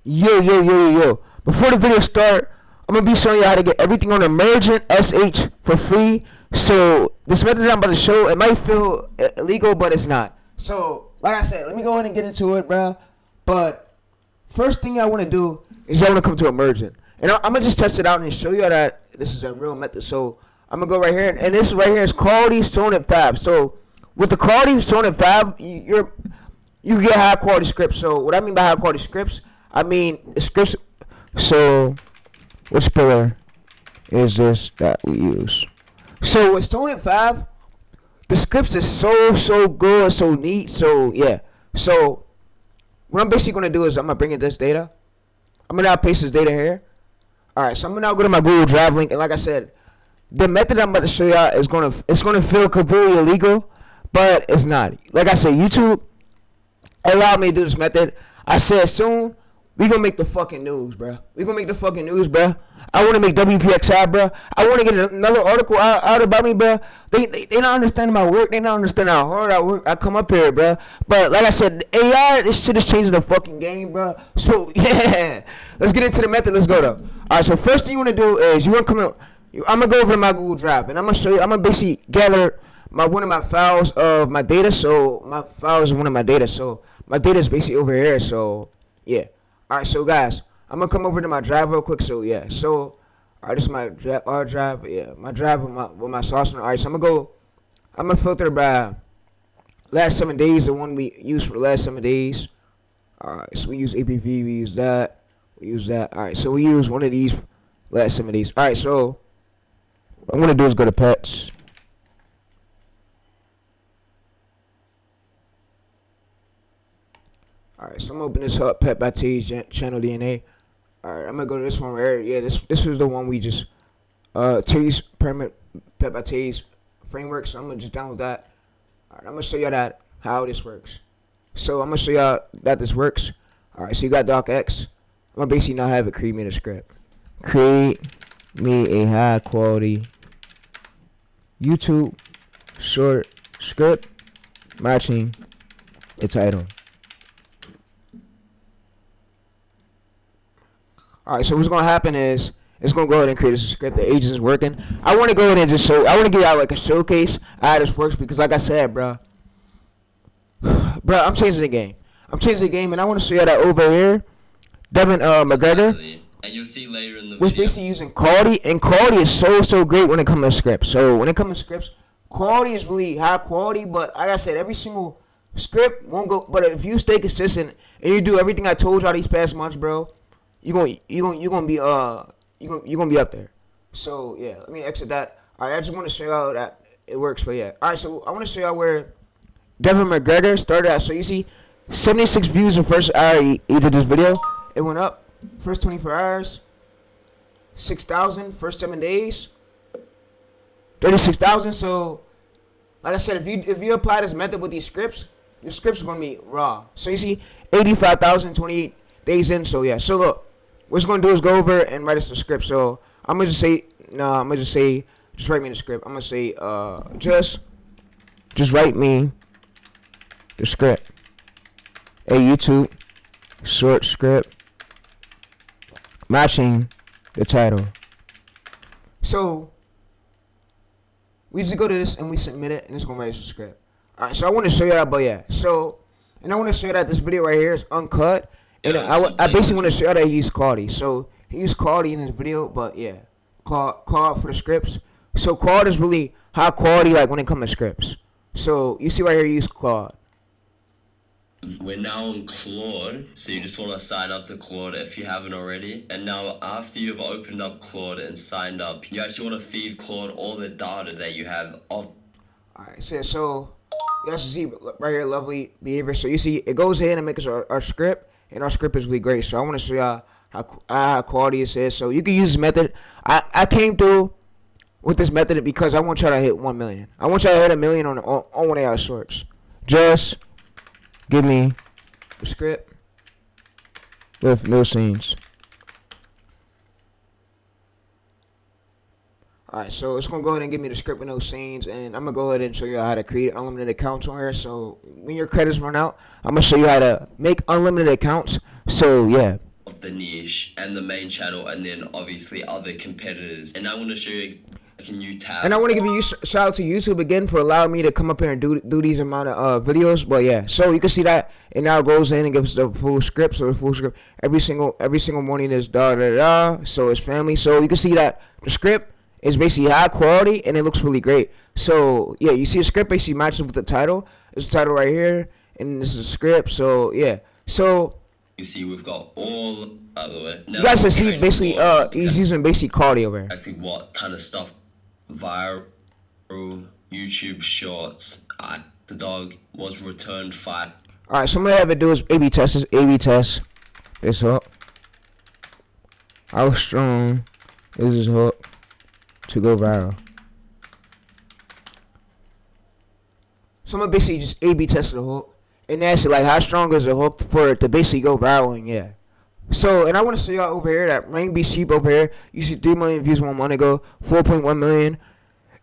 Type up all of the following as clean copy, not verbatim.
Yo. Before the video start, I'm gonna be showing you how to get everything on Emergent.sh for free. So this method that I'm about to show, it might feel illegal, but it's not. So like I said, let me go ahead and get into it, bro. But first thing I want to do is I want to come to Emergent, and I'm gonna just test it out and show you that this is a real method. So I'm gonna go right here, and this right here is Quality Sonnet 5. So with the Quality Sonnet 5, you get high quality scripts. So what I mean by high quality scripts, I mean scripts. So which pillar is this that we use? So with Sonnet 5, the scripts is so good, so neat. So yeah. So what I'm basically gonna do is I'm gonna bring in this data. I'm gonna now paste this data here. Alright, so I'm gonna now go to my Google Drive link, and like I said, the method I'm about to show y'all is gonna feel completely illegal, but it's not. Like I said, YouTube allowed me to do this method. I said soon we gonna make the fucking news, bro. We gonna make the fucking news, bro. I want to make WPXI, bro. I want to get another article out about me, bro. They not understanding my work. They not understanding how hard I work. I come up here, bro. But like I said, AI, this shit is changing the fucking game, bro. So yeah, let's get into the method. Let's go though. All right. So first thing you want to do is you want to come up. I'm gonna go over to my Google Drive, and I'm gonna show you. I'm gonna basically gather one of my files of my data. So my files is one of my data. So my data is basically over here. So yeah. All right. So guys, I'm gonna come over to my drive real quick. So yeah. So all right, this is my our drive. Yeah, my drive with my sauce on. All right. So I'm gonna filter by last 7 days, the one we used for the last 7 days. All right. So we use APV. We use that. All right. So we use one of these last 7 days. All right. So what I'm gonna do is go to pets. Alright, so I'm gonna open this up, Pet by T's channel DNA. Alright, I'm gonna go to this one right here. Yeah, this was the one we just T's permit Pet by T's framework. So I'm gonna just download that. Alright, I'm gonna show y'all that how this works. So I'm gonna show y'all that this works. Alright, so you got docx. I'm gonna basically now have it create me a script. Create me a high quality YouTube short script matching the title. Alright, so what's gonna happen is it's gonna go ahead and create a script. The agent is working. I wanna go ahead and just show. I wanna give out like a showcase how this works because, like I said, bro, I'm changing the game. And I wanna show you that over here, Devin McGregor. And you'll see later in the was video. Basically using quality, and quality is so great when it comes to scripts. So when it comes to scripts, quality is really high quality. But like I said, every single script won't go. But if you stay consistent and you do everything I told y'all these past months, bro, you're gonna be up there. So yeah, let me exit that. Alright, I just want to show y'all that it works. But yeah, alright. So I want to show y'all where Devin McGregor started at. So you see, 76 views the first hour he did this video. It went up. First 24 hours, 6,000. First 7 days, 36,000. So, like I said, if you apply this method with these scripts, your scripts are gonna be raw. So you see, 85,000, 28 days in. So yeah. So look, what it's gonna do is go over and write us the script. So I'm gonna just say, just write me the script. I'm gonna say, just write me the script. A YouTube short script matching the title. So we just go to this and we submit it, and it's gonna write us a script. Alright, so I want to show you that, but yeah. So, and I want to show you that this video right here is uncut, and I basically want to show you that he used quality. So he used quality in his video, but yeah, Claude for the scripts. So Claude is really high quality, like when it comes to scripts. So you see right here, he used Claude. We're now on Claude, so you just want to sign up to Claude if you haven't already. And now after you've opened up Claude and signed up, you actually want to feed Claude all the data that you have of. Alright, so you guys see right here, lovely behavior. So you see it goes in and makes our script, and our script is really great. So I want to show y'all how quality it is. So you can use this method. I came through with this method because I want y'all to hit 1 million. I want y'all to hit 1 million on one of y'all shorts. Just give me the script with no scenes. Alright, so it's going to go ahead and give me the script with no scenes, and I'm going to go ahead and show you how to create unlimited accounts on here. So when your credits run out, I'm going to show you how to make unlimited accounts. So yeah. of the niche and the main channel, and then obviously other competitors. And I want to show you like a new tab. And I want to give you shout out to YouTube again for allowing me to come up here and do these amount of videos. But yeah, so you can see that it now goes in and gives the full script. So the full script every single morning is da da da. So it's family. So you can see that the script is basically high quality and it looks really great. So yeah, you see the script basically matches with the title. There's the title right here, and this is the script. So yeah, so you see we've got all out of the way. Now, you guys can see basically he's using basic quality over here. Exactly what kind of stuff viral YouTube shorts. The dog was returned fire. All right, so I'm gonna have it do is A/B test. This A/B test. This hook. How strong is this hook to go viral? So I'm gonna basically just A/B test the hook and ask it like how strong is the hook for it to basically go viral. And yeah. So, and I want to show y'all over here that Rain Be Sheep over here. You see 3 million views 1 month ago, 4.1 million,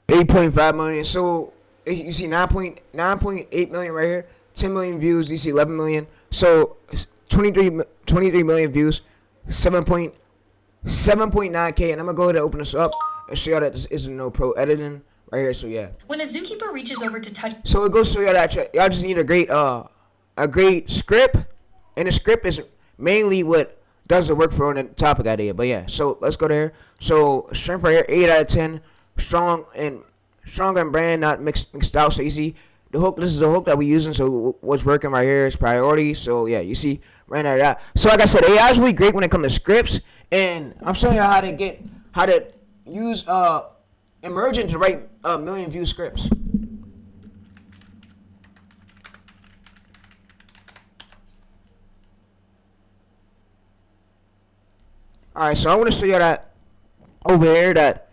8.5 million. So you see 9.8 million right here, 10 million views. You see 11 million. So 23 million views, 7.9K. And I'm gonna go ahead and open this up and show y'all that this isn't no pro editing right here. So yeah. When a zookeeper reaches over to touch, so it goes to y'all that y'all just need a great script, and the script is mainly what does the work for on the topic idea. But yeah, so let's go there. So strength right here, 8 out of 10. Strong and brand, not mixed out. So you see the hook. This is the hook that we're using. So what's working right here is priority. So yeah, you see right now that. So like I said, AI is really great when it comes to scripts, and I'm showing you how to use Emergent to write million view scripts. Alright, so I want to show you that over here, that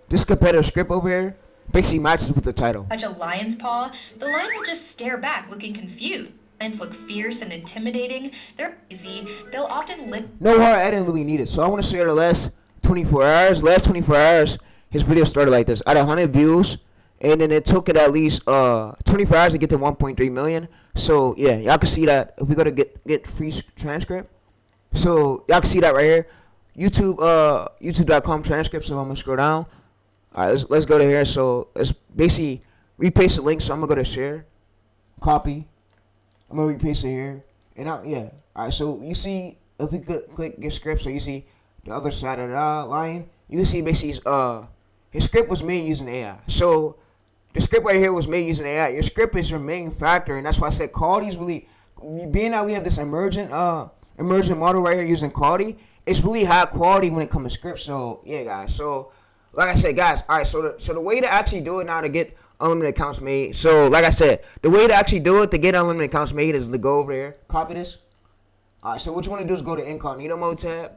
this competitive script over here basically matches with the title. touch a lion's paw, the lion will just stare back, looking confused. Lions look fierce and intimidating. They're easy. They'll often lick. No hard editing really needed. So I want to show you the last 24 hours. Last 24 hours, his video started like this. Out of 100 views, and then it took it at least 24 hours to get to 1.3 million. So yeah, y'all can see that if we go to get free transcript. So y'all can see that right here. YouTube.com transcript. So I'm gonna scroll down. All right, let's go to here. So let's basically repaste the link. So I'm gonna go to share, copy. I'm gonna repaste it here, and yeah. All right, so you see if we click get script, so you see the other side of the line. You can see basically his script was made using AI. So the script right here was made using AI. Your script is your main factor, and that's why I said quality is really. Being that we have this emergent model right here using quality, it's really high quality when it comes to scripts. So yeah, guys. So like I said, guys. All right. So the way to actually do it now to get unlimited accounts made. So like I said, the way to actually do it to get unlimited accounts made is to go over here, copy this. All right. So what you want to do is go to incognito mode tab.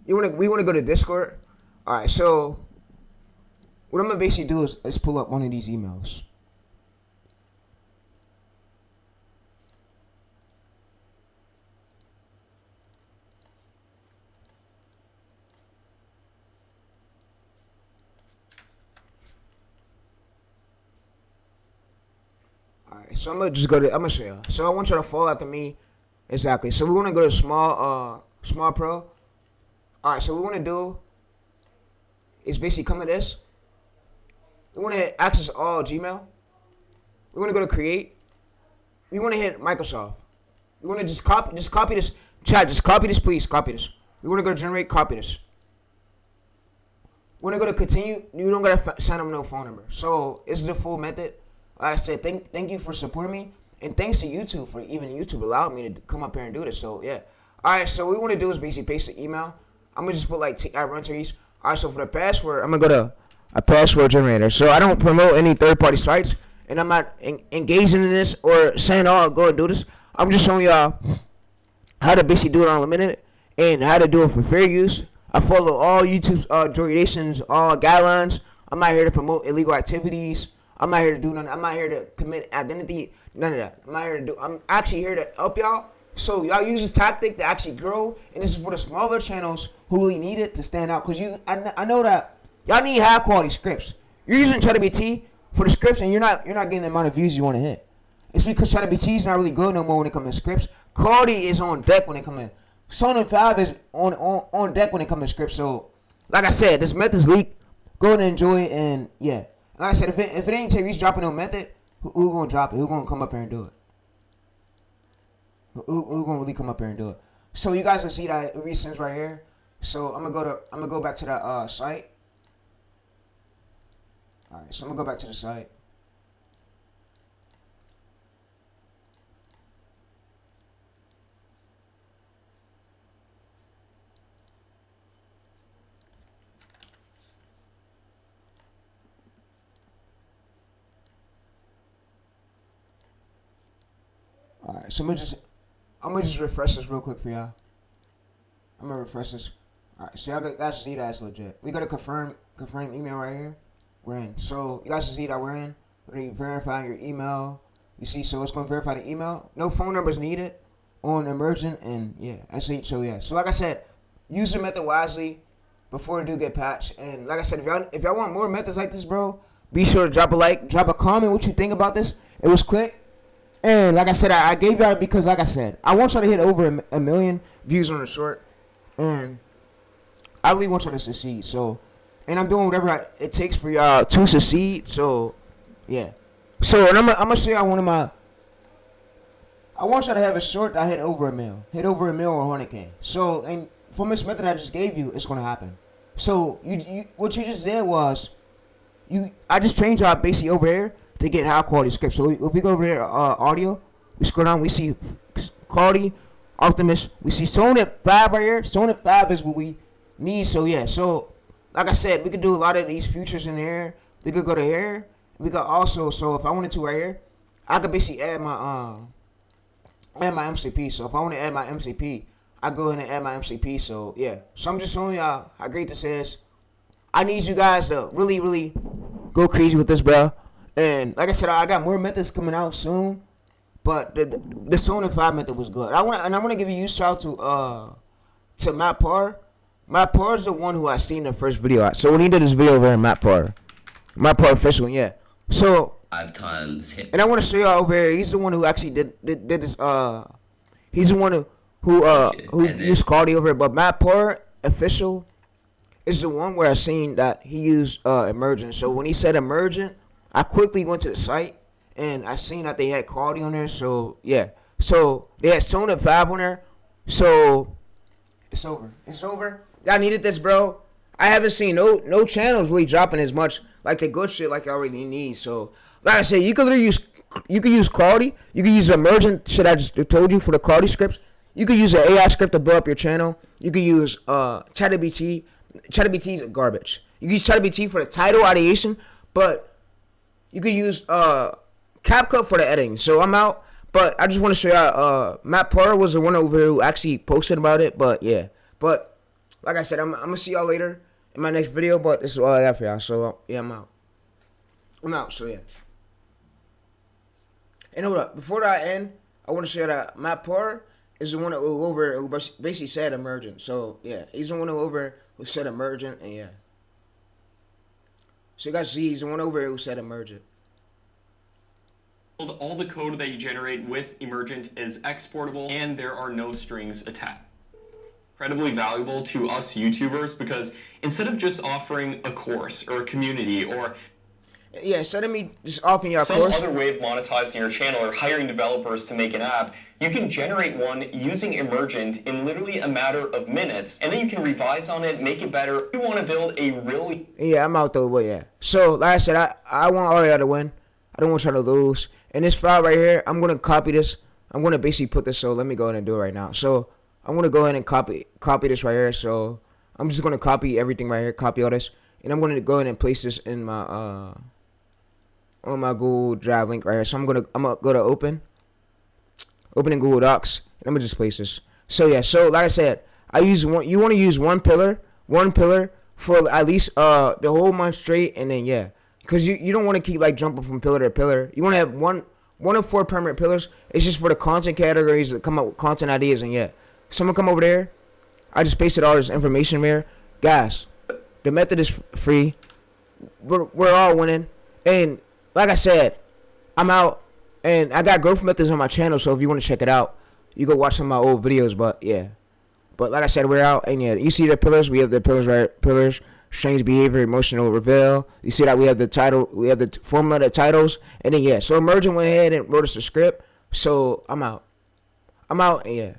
We want to go to Discord. All right. So what I'm gonna basically do is pull up one of these emails. Alright, so I'm gonna show you. So I want you to follow after me. Exactly. So we wanna go to small pro. Alright, so what we wanna do is basically come to this. We wanna hit access all Gmail. We wanna go to create. We wanna hit Microsoft. We wanna just copy this chat, just copy this, please. Copy this. We wanna go to generate, copy this. We wanna go to continue. You don't gotta sign up no phone number. So this is the full method. Like I said, thank you for supporting me, and thanks to YouTube for even YouTube allowed me to come up here and do this. So yeah, all right. So what we want to do is basically paste the email. I'm gonna just put like I run trees. All right. So for the password, I'm gonna go to a password generator. So I don't promote any third-party sites, and I'm not engaging in this or saying, "Oh, go and do this." I'm just showing y'all how to basically do it unlimited and how to do it for fair use. I follow all YouTube's regulations, all guidelines. I'm not here to promote illegal activities. I'm not here to do nothing. I'm not here to commit identity. None of that. I'm actually here to help y'all. So y'all use this tactic to actually grow, and this is for the smaller channels who really need it to stand out. Cause I know that y'all need high quality scripts. You're using ChatGPT for the scripts, and you're not getting the amount of views you want to hit. It's because ChatGPT not really good no more when it comes to scripts. Claude is on deck when it comes to Sonnet 5 is on deck when it comes to scripts. So, like I said, this method's leaked. Go and enjoy it, and yeah. Like I said, if it ain't Tyrese dropping no method, who gonna drop it? Who gonna come up here and do it? Who gonna really come up here and do it? So you guys can see that recents right here. So I'm gonna go back to that site. All right, so I'm gonna go back to the site. All right, so I'm gonna just refresh this real quick for y'all. I'm gonna refresh this. All right, so y'all guys see that it's legit. We got a confirm email right here. We're in. So you guys see that we're in. We're verifying your email. You see, so it's gonna verify the email. No phone numbers needed on Emergent, and yeah, so yeah. So like I said, use the method wisely before it do get patched. And like I said, if y'all want more methods like this, bro, be sure to drop a like, drop a comment what you think about this. It was quick. And like I said, I gave y'all because, like I said, I want y'all to hit over a million views on the short. And I really want y'all to succeed. So, and I'm doing whatever it takes for y'all to succeed. So, yeah. So, and I'm gonna show y'all one of my. I want y'all to have a short that hit over a mil. Hit over a mil or 100K. So, and from this method I just gave you, it's gonna happen. So, you what you just did was, I just trained y'all basically over here to get high quality scripts. So if we go over there, audio, we scroll down, we see quality, Optimus, we see Sonnet 5 right here. Sonnet 5 is what we need. So yeah, so like I said, we could do a lot of these features in here. We could go to here. We could also, so if I wanted to right here, I could basically add my MCP. So if I want to add my MCP, I go ahead and add my MCP. So yeah, so I'm just showing y'all how great this is. I need you guys to really, really go crazy with this, bro. And like I said, I got more methods coming out soon, but the Sonnet 5 method was good. I want to give a huge shout to Matt Parr. Matt Parr is the one who I seen the first video at. So when he did this video over here, Matt Parr official, yeah. So 5 times. And I want to show y'all over here. He's the one who actually did this. He's the one who used Cardi over here. But Matt Parr official is the one where I seen that he used Emergent. So when he said Emergent, I quickly went to the site and I seen that they had quality on there. So yeah, so they had Sonnet 5 on there. So it's over. It's over. Y'all needed this, bro. I haven't seen no channels really dropping as much like the good shit like I already need. So like I said, you could use quality. You could use Emergent shit I just told you for the quality scripts. You could use an AI script to blow up your channel. You could use ChatGPT. ChatGPT is garbage. You can use ChatGPT for the title ideation, but you could use CapCut for the editing. So I'm out. But I just want to show y'all, Matt Parr was the one over here who actually posted about it. But yeah. But like I said, I'm going to see y'all later in my next video. But this is all I got for y'all. So yeah, I'm out. So yeah. And hold up. Before I end, I want to show you that Matt Parr is the one who basically said Emergent. So yeah, he's the one who said Emergent. And yeah. So you guys see, he's the one over here who said Emergent. All the code that you generate with Emergent is exportable and there are no strings attached. Incredibly valuable to us YouTubers because instead of just offering a course or a community or yeah, instead of me just offering you a some course, other way of monetizing your channel or hiring developers to make an app, you can generate one using Emergent in literally a matter of minutes, and then you can revise on it, make it better. You want to build a really yeah, I'm out though, but yeah. So like I said, I want all y'all to win. I don't want y'all to lose. And this file right here, I'm gonna copy this. I'm gonna basically put this. So let me go ahead and do it right now. So I'm gonna go ahead and copy this right here. So I'm just gonna copy everything right here, copy all this, and I'm gonna go ahead and place this in my on my Google Drive link right here. So I'm gonna go to open in Google Docs, and I'm gonna just place this. So yeah, so like I said, you want to use one pillar for at least the whole month straight, and then yeah, because you don't want to keep like jumping from pillar to pillar. You want to have one of 4 permanent pillars. It's just for the content categories that come up with content ideas, and yeah. So I'm gonna come over there. I just pasted all this information there, guys. The method is free. We're all winning, and like I said, I'm out. And I got growth methods on my channel, so if you want to check it out, you go watch some of my old videos. But yeah, but like I said, we're out. And yeah, you see the pillars. We have the pillars, right? Pillars, strange behavior, emotional reveal. You see that we have the title, we have the formula, the titles, and then yeah. So Emergent went ahead and wrote us a script. So I'm out. And yeah.